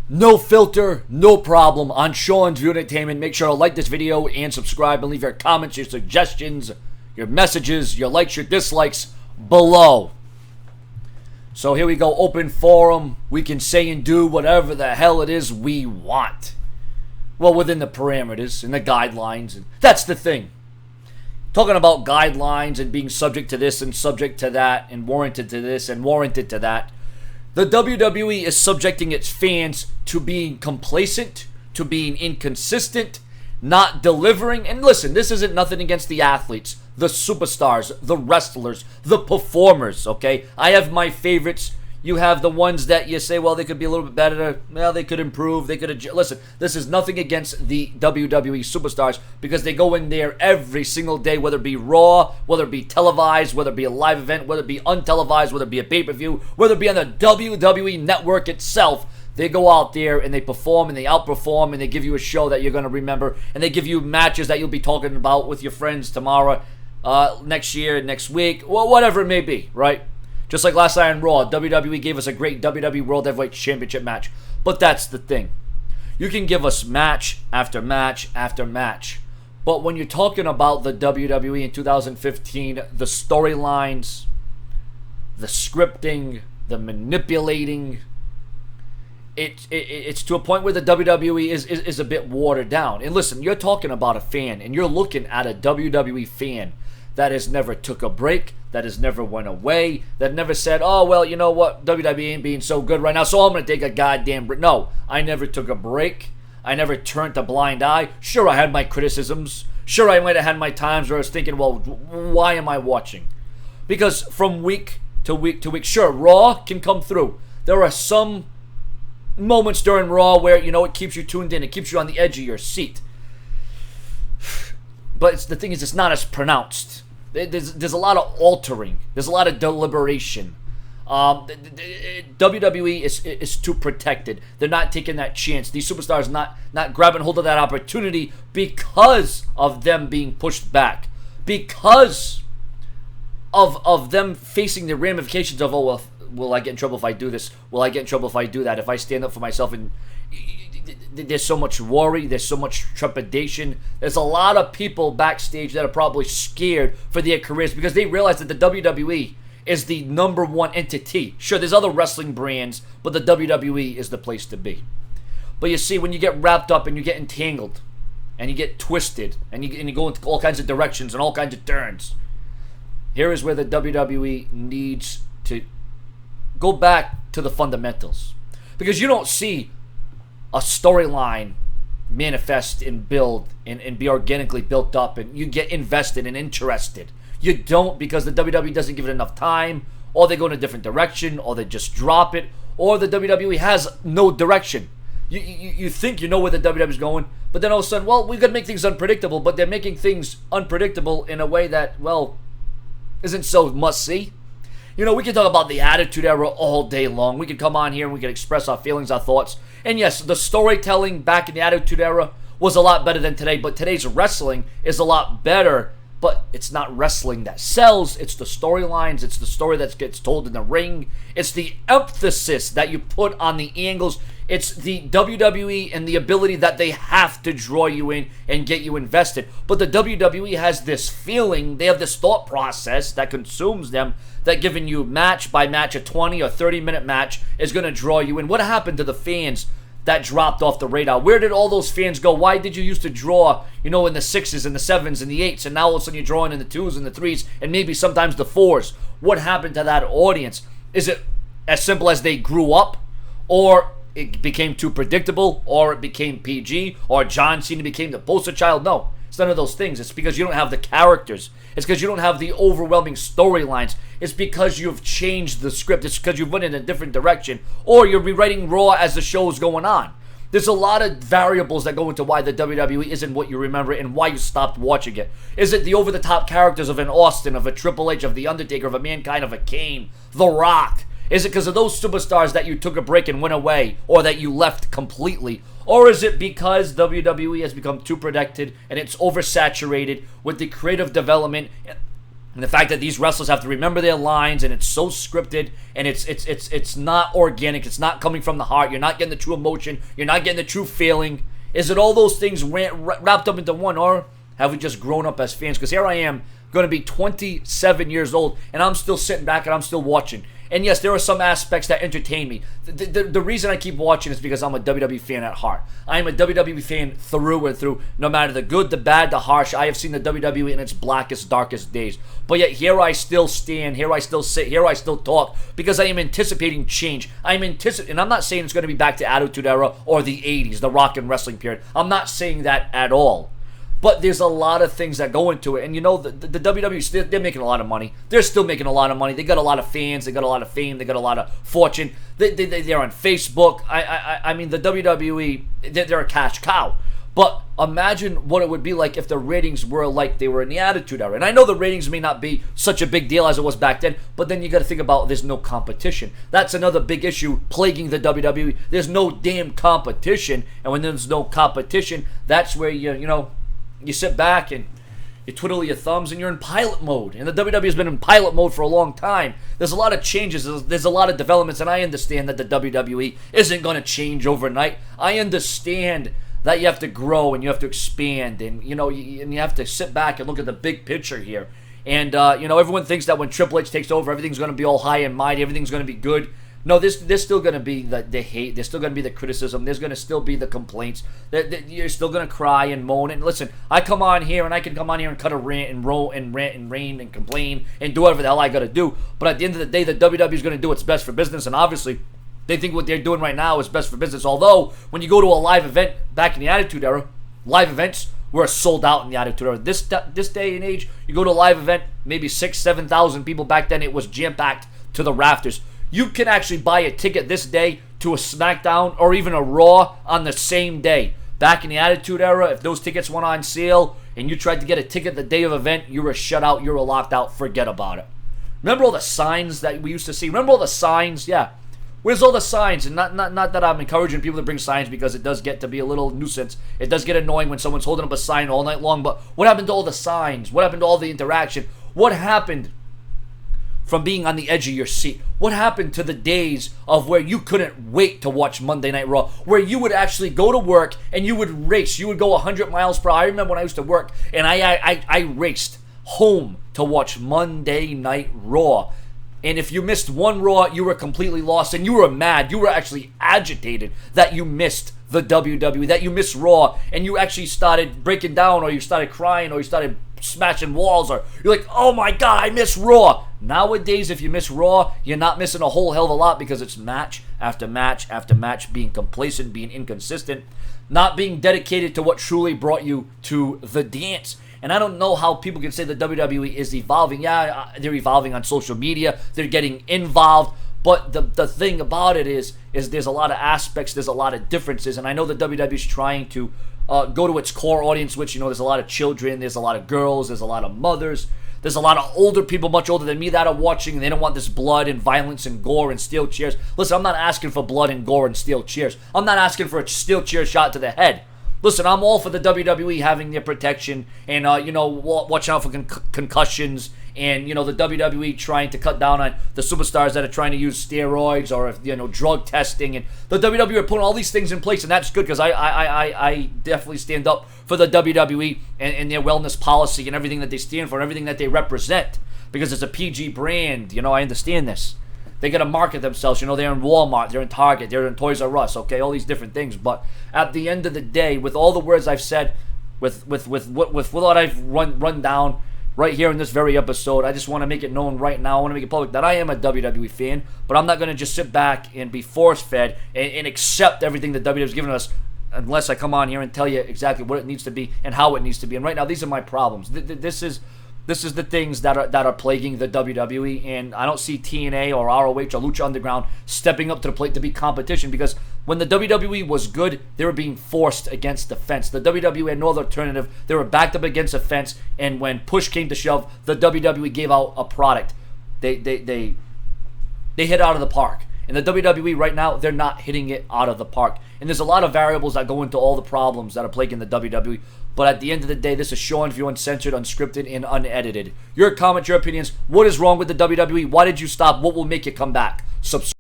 No filter, no problem on SeanzViewEnt Entertainment. Make sure to like this video and subscribe and leave your comments, your suggestions, your messages, your likes, your dislikes below. So here we go, open forum. We can say and do whatever the hell it is we want. Well, within the parameters and the guidelines. And that's the thing. Talking about guidelines and being subject to this and subject to that and warranted to this and warranted to that. The WWE is subjecting its fans to being complacent, to being inconsistent, not delivering. And listen, this isn't nothing against the athletes, the superstars, the wrestlers, the performers, okay? I have my favorites. You have the ones that you say, well, they could be a little bit better. Well, they could improve. They could adjust. Listen, this is nothing against the WWE superstars because they go in there every single day, whether it be Raw, whether it be televised, whether it be a live event, whether it be untelevised, whether it be a pay-per-view, whether it be on the WWE network itself. They go out there and they perform and they outperform and they give you a show that you're going to remember and they give you matches that you'll be talking about with your friends tomorrow, next year, next week, well, whatever it may be, right? Just like last night on Raw, WWE gave us a great WWE World Heavyweight Championship match. But that's the thing. You can give us match after match after match. But when you're talking about the WWE in 2015, the storylines, the scripting, the manipulating, it's to a point where the WWE is a bit watered down. And listen, you're talking about a fan, and you're looking at a WWE fan that has never took a break, that has never went away, that never said, oh, well, you know what, WWE ain't being so good right now, so I'm going to take a goddamn break. No, I never took a break. I never turned a blind eye. Sure, I had my criticisms. Sure, I might have had my times where I was thinking, well, why am I watching? Because from week to week to week, sure, Raw can come through. There are some moments during Raw where, you know, it keeps you tuned in. It keeps you on the edge of your seat. But the thing is, it's not as pronounced. There's a lot of altering. There's a lot of deliberation. WWE is too protected. They're not taking that chance. These superstars not grabbing hold of that opportunity because of them being pushed back. Because of them facing the ramifications of, oh, well, will I get in trouble if I do this? Will I get in trouble if I do that? If I stand up for myself? And there's so much worry, there's so much trepidation. There's a lot of people backstage that are probably scared for their careers because they realize that the WWE is the #1 entity. Sure, there's other wrestling brands, but the WWE is the place to be. But you see, when you get wrapped up and you get entangled and you get twisted and you go into all kinds of directions and all kinds of turns, here is where the WWE needs to go back to the fundamentals. Because you don't see a storyline manifest and build and be organically built up and you get invested and interested. You don't, because the WWE doesn't give it enough time, or they go in a different direction, or they just drop it, or the WWE has no direction. You think you know where the WWE is going, but then all of a sudden, well, we've got to make things unpredictable, but they're making things unpredictable in a way that, well, isn't so must-see. You know, we can talk about the Attitude Era all day long. We can come on here and we can express our feelings, our thoughts. And yes, the storytelling back in the Attitude Era was a lot better than today, but today's wrestling is a lot better, but it's not wrestling that sells. It's the storylines. It's the story that gets told in the ring. It's the emphasis that you put on the angles. It's the WWE and the ability that they have to draw you in and get you invested. But the WWE has this feeling, they have this thought process that consumes them, that giving you match by match, a 20 or 30-minute match is going to draw you in. What happened to the fans that dropped off the radar? Where did all those fans go? Why did you used to draw, you know, in the 6s and the 7s and the 8s, and now all of a sudden you're drawing in the 2s and the 3s and maybe sometimes the 4s? What happened to that audience? Is it as simple as they grew up, or it became too predictable, or it became PG, or John Cena became the poster child? No, it's none of those things. It's because you don't have the characters. It's because you don't have the overwhelming storylines. It's because you've changed the script. It's because you've went in a different direction, or you're rewriting Raw as the show's going on. There's a lot of variables that go into why the WWE isn't what you remember and why you stopped watching it. Is it the over-the-top characters of an Austin, of a Triple H, of The Undertaker, of a Mankind, of a Kane, The Rock? Is it because of those superstars that you took a break and went away, or that you left completely? Or is it because WWE has become too protected and it's oversaturated with the creative development And the fact that these wrestlers have to remember their lines, and it's so scripted, and it's not organic, it's not coming from the heart, you're not getting the true emotion, you're not getting the true feeling. Is it all those things wrapped up into one, or have we just grown up as fans? Because here I am, going to be 27 years old, and I'm still sitting back and I'm still watching. And yes, there are some aspects that entertain me. The reason I keep watching is because I'm a WWE fan at heart. I am a WWE fan through and through, no matter the good, the bad, the harsh. I have seen the WWE in its blackest, darkest days. But yet here I still stand, here I still sit, here I still talk, because I am anticipating change. And I'm not saying it's going to be back to Attitude Era or the 80s, the rock and wrestling period. I'm not saying that at all. But there's a lot of things that go into it. And you know, the WWE, they're making a lot of money. They're still making a lot of money. They got a lot of fans. They got a lot of fame. They got a lot of fortune. They're on Facebook. I mean, the WWE, they're a cash cow. But imagine what it would be like if the ratings were like they were in the Attitude Era. And I know the ratings may not be such a big deal as it was back then, but then you got to think about there's no competition. That's another big issue plaguing the WWE. There's no damn competition. And when there's no competition, that's where you sit back and you twiddle your thumbs and you're in pilot mode. And the WWE has been in pilot mode for a long time. There's a lot of changes. There's a lot of developments, and I understand that the WWE isn't going to change overnight. I understand that you have to grow and you have to expand, and you have to sit back and look at the big picture here. And everyone thinks that when Triple H takes over, everything's going to be all high and mighty, everything's going to be good. No, there's still going to be the hate. There's still going to be the criticism. There's going to still be the complaints. You're still going to cry and moan. And listen, I come on here and I can come on here and cut a rant and rant and rain and complain and do whatever the hell I got to do. But at the end of the day, the WWE is going to do what's best for business. And obviously, they think what they're doing right now is best for business. Although, when you go to a live event back in the Attitude Era, live events were sold out in the Attitude Era. This day and age, you go to a live event, maybe 6,000, 7,000 people. Back then, it was jam-packed to the rafters. You can actually buy a ticket this day to a SmackDown or even a Raw on the same day. Back in the Attitude Era, if those tickets went on sale and you tried to get a ticket the day of event, you were shut out, you were locked out, forget about it. Remember all the signs that we used to see? Remember all the signs? Yeah. Where's all the signs? And not that I'm encouraging people to bring signs, because it does get to be a little nuisance. It does get annoying when someone's holding up a sign all night long. But what happened to all the signs? What happened to all the interaction? What happened from being on the edge of your seat? What happened to the days of where you couldn't wait to watch Monday Night Raw, where you would actually go to work and you would race, you would go 100 miles per hour? I remember when I used to work and I raced home to watch Monday Night Raw. And if you missed one Raw, you were completely lost and you were mad. You were actually agitated that you missed the WWE, that you missed Raw, and you actually started breaking down, or you started crying, or you started smashing walls, or you're like, oh my God, I miss Raw. Nowadays, if you miss Raw, you're not missing a whole hell of a lot, because it's match after match after match, being complacent, being inconsistent, not being dedicated to what truly brought you to the dance. And I don't know how people can say the WWE is evolving. Yeah, they're evolving on social media. They're getting involved. But the thing about it is there's a lot of aspects, there's a lot of differences. And I know the WWE is trying to go to its core audience, which, there's a lot of children, there's a lot of girls, there's a lot of mothers, there's a lot of older people, much older than me, that are watching, and they don't want this blood and violence and gore and steel chairs. Listen, I'm not asking for blood and gore and steel chairs. I'm not asking for a steel chair shot to the head. Listen, I'm all for the WWE having their protection and, watching out for concussions, and, the WWE trying to cut down on the superstars that are trying to use steroids or, drug testing. And the WWE are putting all these things in place, and that's good, because I definitely stand up for the WWE and their wellness policy and everything that they stand for and everything that they represent, because it's a PG brand. I understand this. They got to market themselves. They're in Walmart, they're in Target, they're in Toys R Us, okay, all these different things. But at the end of the day, with all the words I've said, with what I've run down right here in this very episode, I just want to make it known right now. I want to make it public that I am a WWE fan, but I'm not going to just sit back and be force-fed and accept everything that WWE has given us, unless I come on here and tell you exactly what it needs to be and how it needs to be. And right now, these are my problems. This is the things that are plaguing the WWE, and I don't see TNA or ROH or Lucha Underground stepping up to the plate to be competition, because when the WWE was good, they were being forced against the fence. The WWE had no other alternative. They were backed up against a fence, and when push came to shove, the WWE gave out a product. They hit out of the park. And the WWE right now, they're not hitting it out of the park. And there's a lot of variables that go into all the problems that are plaguing the WWE. But at the end of the day, this is SeanzView Uncensored, Unscripted, and Unedited. Your comments, your opinions. What is wrong with the WWE? Why did you stop? What will make you come back? Subscribe.